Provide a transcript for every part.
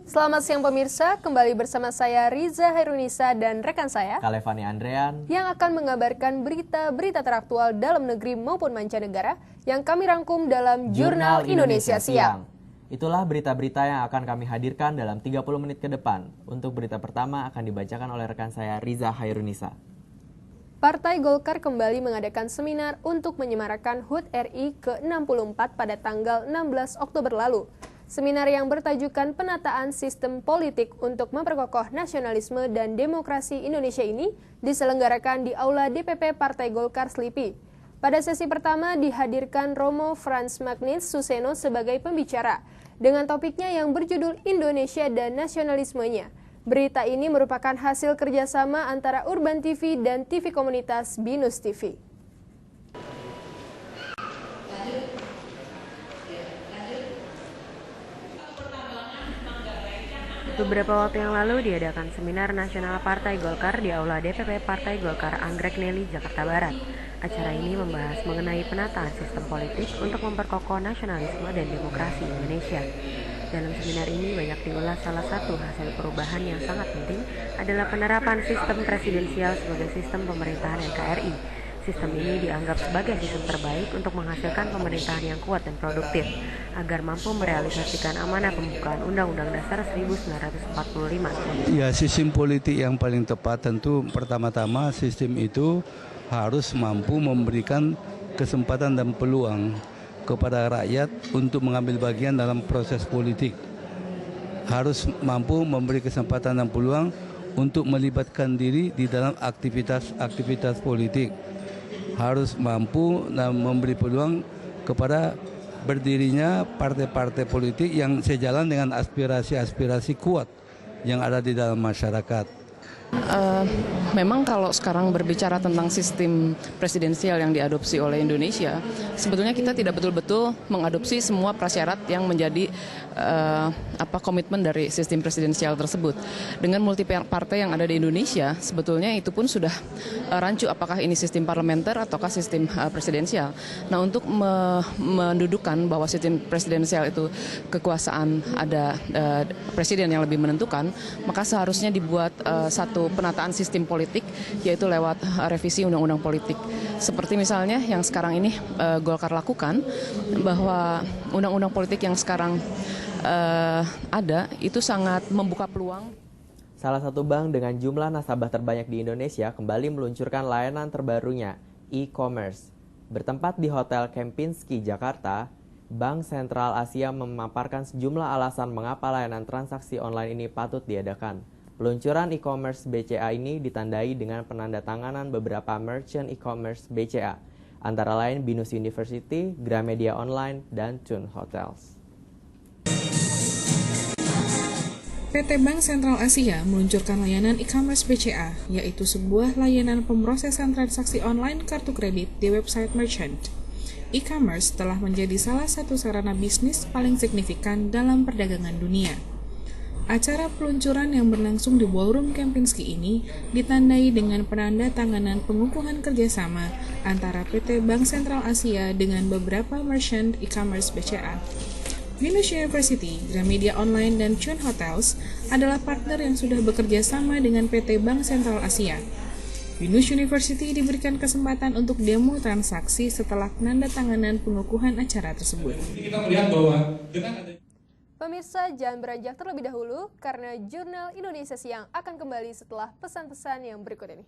Selamat siang pemirsa, kembali bersama saya Riza Hairunisa dan rekan saya Kalevani Andrean yang akan mengabarkan berita-berita teraktual dalam negeri maupun mancanegara yang kami rangkum dalam Jurnal Indonesia Siang. Itulah berita-berita yang akan kami hadirkan dalam 30 menit ke depan. Untuk berita pertama akan dibacakan oleh rekan saya Riza Hairunisa. Partai Golkar kembali mengadakan seminar untuk menyemarakan HUT RI ke-64 pada tanggal 16 Oktober lalu. Seminar yang bertajukan penataan sistem politik untuk memperkokoh nasionalisme dan demokrasi Indonesia ini diselenggarakan di Aula DPP Partai Golkar Slipi. Pada sesi pertama dihadirkan Romo Frans Magnis Suseno sebagai pembicara dengan topiknya yang berjudul Indonesia dan Nasionalismenya. Berita ini merupakan hasil kerjasama antara Urban TV dan TV komunitas Binus TV. Beberapa waktu yang lalu diadakan seminar nasional Partai Golkar di Aula DPP Partai Golkar Anggrek Neli, Jakarta Barat. Acara ini membahas mengenai penataan sistem politik untuk memperkokoh nasionalisme dan demokrasi Indonesia. Dalam seminar ini banyak diulas salah satu hasil perubahan yang sangat penting adalah penerapan sistem presidensial sebagai sistem pemerintahan NKRI. Sistem ini dianggap sebagai sistem terbaik untuk menghasilkan pemerintahan yang kuat dan produktif, agar mampu merealisasikan amanah pembukaan Undang-Undang Dasar 1945. Ya, sistem politik yang paling tepat tentu pertama-tama sistem itu harus mampu memberikan kesempatan dan peluang kepada rakyat untuk mengambil bagian dalam proses politik. Harus mampu memberi kesempatan dan peluang untuk melibatkan diri di dalam aktivitas politik. Harus mampu dan memberi peluang kepada berdirinya partai-partai politik yang sejalan dengan aspirasi-aspirasi kuat yang ada di dalam masyarakat. Memang kalau sekarang berbicara tentang sistem presidensial yang diadopsi oleh Indonesia, sebetulnya kita tidak betul-betul mengadopsi semua prasyarat yang menjadi komitmen dari sistem presidensial tersebut. Dengan multi partai yang ada di Indonesia, sebetulnya itu pun sudah rancu apakah ini sistem parlementer ataukah sistem presidensial. Nah, untuk mendudukkan bahwa sistem presidensial itu kekuasaan ada presiden yang lebih menentukan, maka seharusnya dibuat satu penataan sistem politik, yaitu lewat revisi undang-undang politik. Seperti misalnya yang sekarang ini Golkar lakukan, bahwa undang-undang politik yang sekarang ada itu sangat membuka peluang. Salah satu bank dengan jumlah nasabah terbanyak di Indonesia kembali meluncurkan layanan terbarunya, e-commerce. Bertempat di Hotel Kempinski, Jakarta, Bank Sentral Asia memaparkan sejumlah alasan mengapa layanan transaksi online ini patut diadakan. Peluncuran e-commerce BCA ini ditandai dengan penandatanganan beberapa merchant e-commerce BCA, antara lain Binus University, Gramedia Online, dan Tun Hotels. PT Bank Sentral Asia meluncurkan layanan e-commerce BCA, yaitu sebuah layanan pemrosesan transaksi online kartu kredit di website merchant. E-commerce telah menjadi salah satu sarana bisnis paling signifikan dalam perdagangan dunia. Acara peluncuran yang berlangsung di Ballroom Kempinski ini ditandai dengan penandatanganan pengukuhan kerjasama antara PT Bank Sentral Asia dengan beberapa merchant e-commerce BCA. Binus University, Gramedia Online, dan Tun Hotels adalah partner yang sudah bekerja sama dengan PT Bank Sentral Asia. Binus University diberikan kesempatan untuk demo transaksi setelah penandatanganan pengukuhan acara tersebut. Kita melihat bahwa dengan Pemirsa, jangan beranjak terlebih dahulu karena Jurnal Indonesia Siang akan kembali setelah pesan-pesan yang berikut ini.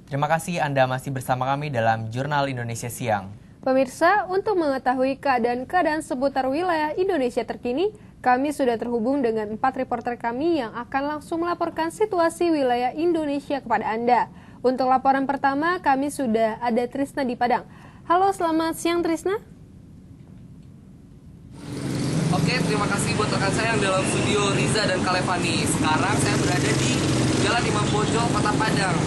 Terima kasih Anda masih bersama kami dalam Jurnal Indonesia Siang. Pemirsa, untuk mengetahui keadaan-keadaan seputar wilayah Indonesia terkini, kami sudah terhubung dengan 4 reporter kami yang akan langsung melaporkan situasi wilayah Indonesia kepada Anda. Untuk laporan pertama, kami sudah ada Trisna di Padang. Halo, selamat siang Trisna. Oke, terima kasih buat rekan saya yang dalam studio Riza dan Kalevani. Sekarang saya berada di Jalan Imam Bonjol, Kota Padang.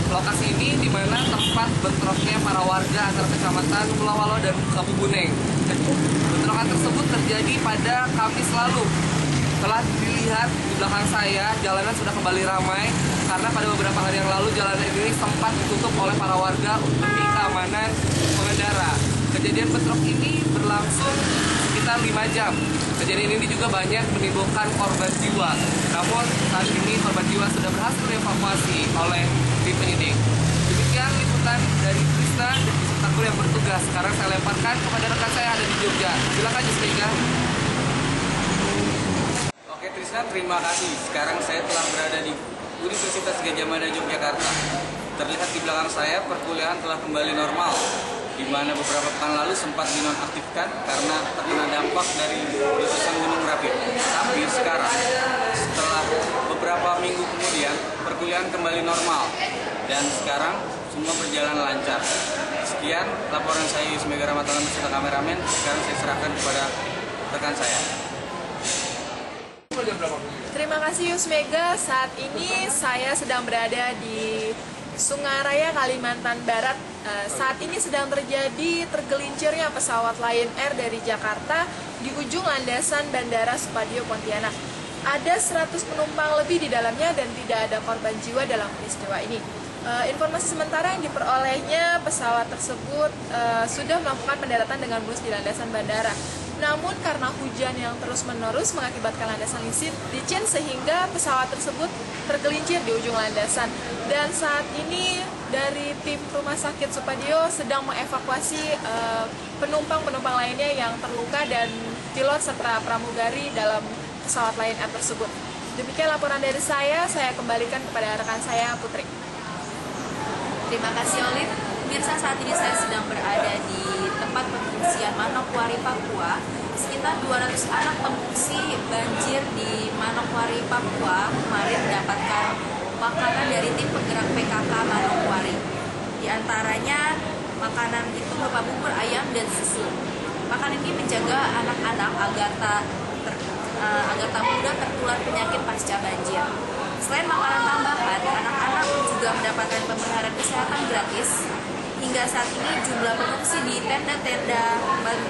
Lokasi ini di mana tempat bentroknya para warga antar kecamatan Pulau Walo dan Kabubuneng. Bentrokan tersebut terjadi pada Kamis lalu. Telah dilihat di belakang saya, jalanan sudah kembali ramai karena pada beberapa hari yang lalu jalanan ini sempat ditutup oleh para warga demi keamanan pengendara. Kejadian bentrok ini berlangsung sekitar 5 jam. Kejadian ini juga banyak menimbulkan korban jiwa. Namun saat ini korban jiwa sudah berhasil dievakuasi oleh tim penyidik. Demikian liputan dari Trisna dan Yusmega yang bertugas. Sekarang saya lemparkan kepada rekan saya ada di Jogja. Silakan Yusmega. Oke Trisna, terima kasih. Sekarang saya telah berada di Universitas Gadjah Mada Yogyakarta. Terlihat di belakang saya perkuliahan telah kembali normal, di mana beberapa pekan lalu sempat dinonaktifkan karena terkena dampak dari letusan Gunung Merapi. Tapi sekarang, setelah beberapa minggu kemudian, perkuliahan kembali normal dan sekarang semua berjalan lancar. Sekian laporan saya Yusmega Ramadhan beserta kameramen. Sekarang saya serahkan kepada rekan saya. Terima kasih Yusmega. Saat ini saya sedang berada di Sungai Raya, Kalimantan Barat. Saat ini sedang terjadi tergelincirnya pesawat Lion Air dari Jakarta di ujung landasan Bandara Supadio Pontianak. Ada 100 penumpang lebih di dalamnya dan tidak ada korban jiwa dalam peristiwa ini. Informasi sementara yang diperolehnya pesawat tersebut sudah melakukan pendaratan dengan mulus di landasan bandara. Namun karena hujan yang terus-menerus mengakibatkan landasan licin sehingga pesawat tersebut tergelincir di ujung landasan. Dan saat ini dari tim Rumah Sakit Supadio sedang mengevakuasi penumpang-penumpang lainnya yang terluka dan pilot serta pramugari dalam pesawat Lion Air tersebut. Demikian laporan dari saya kembalikan kepada rekan saya Putri. Terima kasih Olive. Pemirsa, saat ini saya sedang berada di tempat pengungsian Manokwari, Papua. Sekitar 200 anak pengungsi banjir di Manokwari, Papua kemarin mendapatkan makanan dari tim penggerak PKK Manokwari. Di antaranya makanan itu berupa bubur ayam dan susu. Makanan ini menjaga anak-anak agar tak mudah tertular penyakit pasca banjir. Selain makanan tambahan, anak-anak juga mendapatkan pemeliharaan kesehatan gratis. Hingga saat ini jumlah pengungsi di tenda-tenda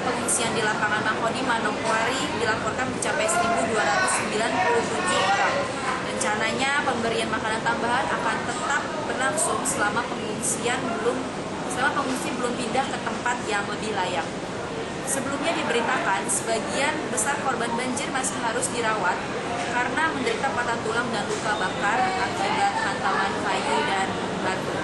pengungsian di lapangan Mahodi Manokwari dilaporkan mencapai 1.297 orang. Rencananya pemberian makanan tambahan akan tetap berlangsung selama pengungsi belum pindah ke tempat yang lebih layak. Sebelumnya diberitakan sebagian besar korban banjir masih harus dirawat karena menderita patah tulang dan luka bakar akibat hantaman kayu dan batu.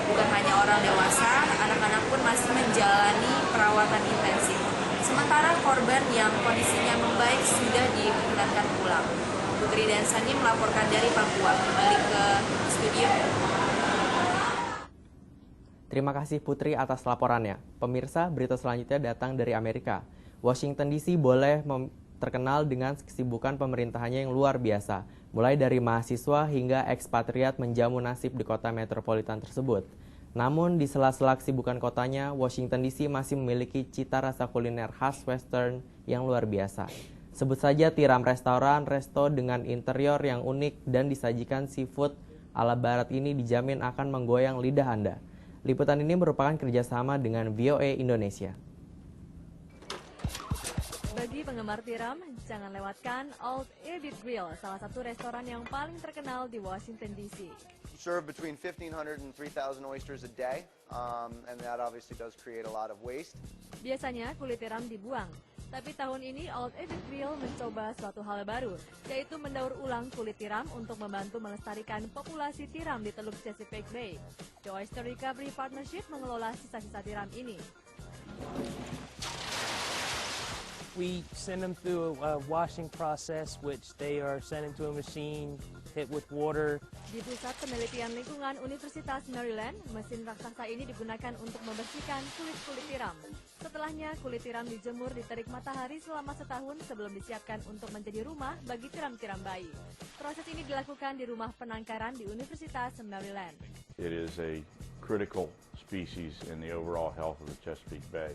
Bukan hanya orang dewasa, anak-anak pun masih menjalani perawatan intensif. Sementara korban yang kondisinya membaik sudah dipulangkan pulang. Putri dan Sani melaporkan dari Papua. Kembali ke studio. Terima kasih Putri atas laporannya. Pemirsa, berita selanjutnya datang dari Amerika. Washington DC boleh terkenal dengan kesibukan pemerintahannya yang luar biasa, mulai dari mahasiswa hingga ekspatriat menjamu nasib di kota metropolitan tersebut. Namun di sela-sela kesibukan kotanya, Washington DC masih memiliki cita rasa kuliner khas Western yang luar biasa. Sebut saja tiram resto dengan interior yang unik dan disajikan seafood ala barat ini dijamin akan menggoyang lidah Anda. Liputan ini merupakan kerjasama dengan VOA Indonesia. Bagi penggemar tiram, jangan lewatkan Old Ebit Grill, salah satu restoran yang paling terkenal di Washington DC. Serve between 1,500 and 3,000 oysters a day, and that obviously does create a lot of waste. Biasanya kulit tiram dibuang, tapi tahun ini Old Ebit Grill mencoba suatu hal baru, yaitu mendaur ulang kulit tiram untuk membantu melestarikan populasi tiram di Teluk Chesapeake Bay. The Oyster Recovery Partnership mengelola sisa-sisa tiram ini. We send them through a washing process, which they are sent into a machine, hit with water. Di Pusat Penelitian Lingkungan Universitas Maryland, mesin raksasa ini digunakan untuk membersihkan kulit-kulit tiram. Setelahnya, kulit tiram dijemur di terik matahari selama setahun sebelum disiapkan untuk menjadi rumah bagi tiram-tiram bayi. Proses ini dilakukan di rumah penangkaran di Universitas Maryland. It is a critical species in the overall health of the Chesapeake Bay.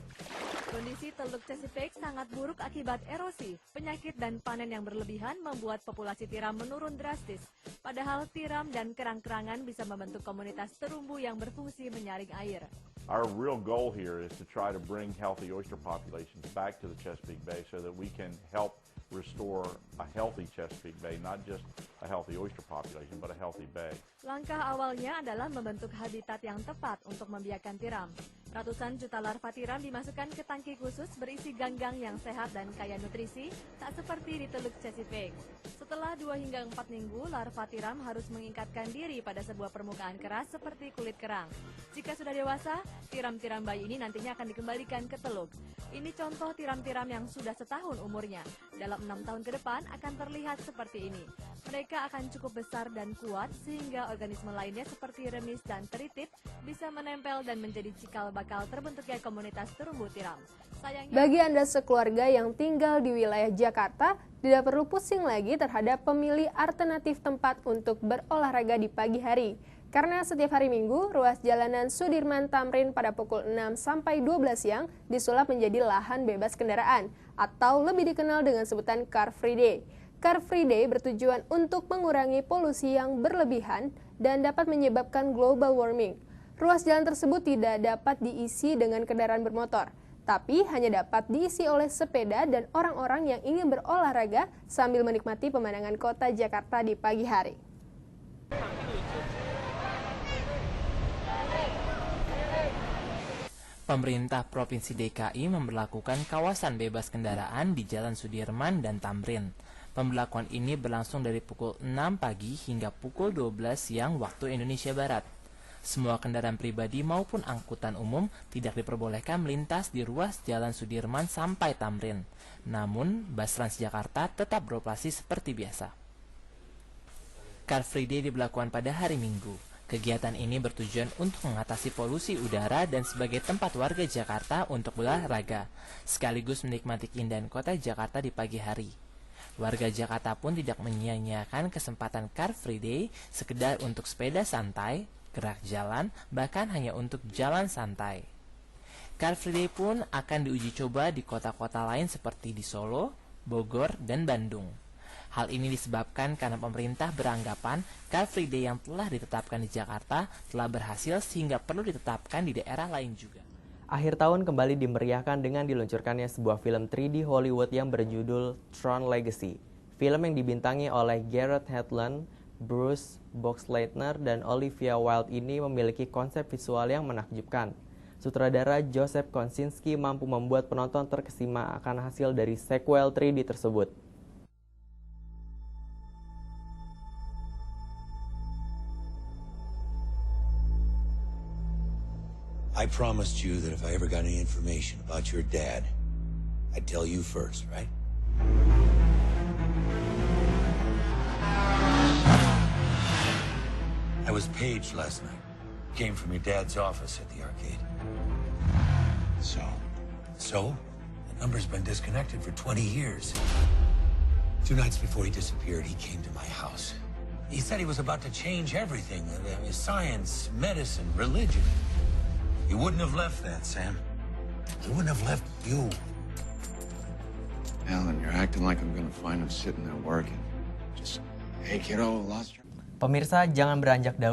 Kondisi Teluk Chesapeake sangat buruk akibat erosi, penyakit dan panen yang berlebihan membuat populasi tiram menurun drastis. Padahal tiram dan kerang-kerangan bisa membentuk komunitas terumbu yang berfungsi menyaring air. Our real goal here is to try to bring healthy oyster populations back to the Chesapeake Bay so that we can help restore a healthy Chesapeake Bay, not just a healthy oyster population, but a healthy bay. Langkah awalnya adalah membentuk habitat yang tepat untuk membiarkan tiram. Ratusan juta larva tiram dimasukkan ke tangki khusus berisi ganggang yang sehat dan kaya nutrisi, tak seperti di Teluk Chesapeake. Setelah 2 hingga 4 minggu, larva tiram harus mengikatkan diri pada sebuah permukaan keras seperti kulit kerang. Jika sudah dewasa, tiram-tiram bayi ini nantinya akan dikembalikan ke teluk. Ini contoh tiram-tiram yang sudah setahun umurnya. Dalam 6 tahun ke depan akan terlihat seperti ini. Mereka akan cukup besar dan kuat sehingga organisme lainnya seperti remis dan teritip bisa menempel dan menjadi cikal bakal terbentuknya komunitas terumbu tiram. Sayangnya, bagi Anda sekeluarga yang tinggal di wilayah Jakarta, tidak perlu pusing lagi terhadap pemilih alternatif tempat untuk berolahraga di pagi hari. Karena setiap hari Minggu, ruas jalanan Sudirman Tamrin pada pukul 6 sampai 12 siang disulap menjadi lahan bebas kendaraan atau lebih dikenal dengan sebutan Car Free Day. Car Free Day bertujuan untuk mengurangi polusi yang berlebihan dan dapat menyebabkan global warming. Ruas jalan tersebut tidak dapat diisi dengan kendaraan bermotor, tapi hanya dapat diisi oleh sepeda dan orang-orang yang ingin berolahraga sambil menikmati pemandangan kota Jakarta di pagi hari. Pemerintah Provinsi DKI memberlakukan kawasan bebas kendaraan di Jalan Sudirman dan Tamrin. Pemberlakuan ini berlangsung dari pukul 6 pagi hingga pukul 12 siang waktu Indonesia Barat. Semua kendaraan pribadi maupun angkutan umum tidak diperbolehkan melintas di ruas Jalan Sudirman sampai Tamrin. Namun, bus Transjakarta tetap beroperasi seperti biasa. Car Free Day diberlakukan pada hari Minggu. Kegiatan ini bertujuan untuk mengatasi polusi udara dan sebagai tempat warga Jakarta untuk berolahraga, sekaligus menikmati keindahan kota Jakarta di pagi hari. Warga Jakarta pun tidak menyia-nyiakan kesempatan Car Free Day sekedar untuk sepeda santai, gerak jalan, bahkan hanya untuk jalan santai. Car Free Day pun akan diuji coba di kota-kota lain seperti di Solo, Bogor, dan Bandung. Hal ini disebabkan karena pemerintah beranggapan Car Free Day yang telah ditetapkan di Jakarta telah berhasil sehingga perlu ditetapkan di daerah lain juga. Akhir tahun kembali dimeriahkan dengan diluncurkannya sebuah film 3D Hollywood yang berjudul Tron Legacy. Film yang dibintangi oleh Gareth Hedlund, Bruce Boxleitner, dan Olivia Wilde ini memiliki konsep visual yang menakjubkan. Sutradara Joseph Kosinski mampu membuat penonton terkesima akan hasil dari sequel 3D tersebut. I promised you that if I ever got any information about your dad, I'd tell you first, right? I was paged last night. Came from your dad's office at the arcade. So? The number's been disconnected for 20 years. 2 nights before he disappeared, he came to my house. He said he was about to change everything, science, medicine, religion. He wouldn't have left that, Sam. He wouldn't have left you. Alan, you're acting like I'm gonna find him sitting there working. Just, hey kiddo, lost your... Pemirsa, jangan beranjak daun.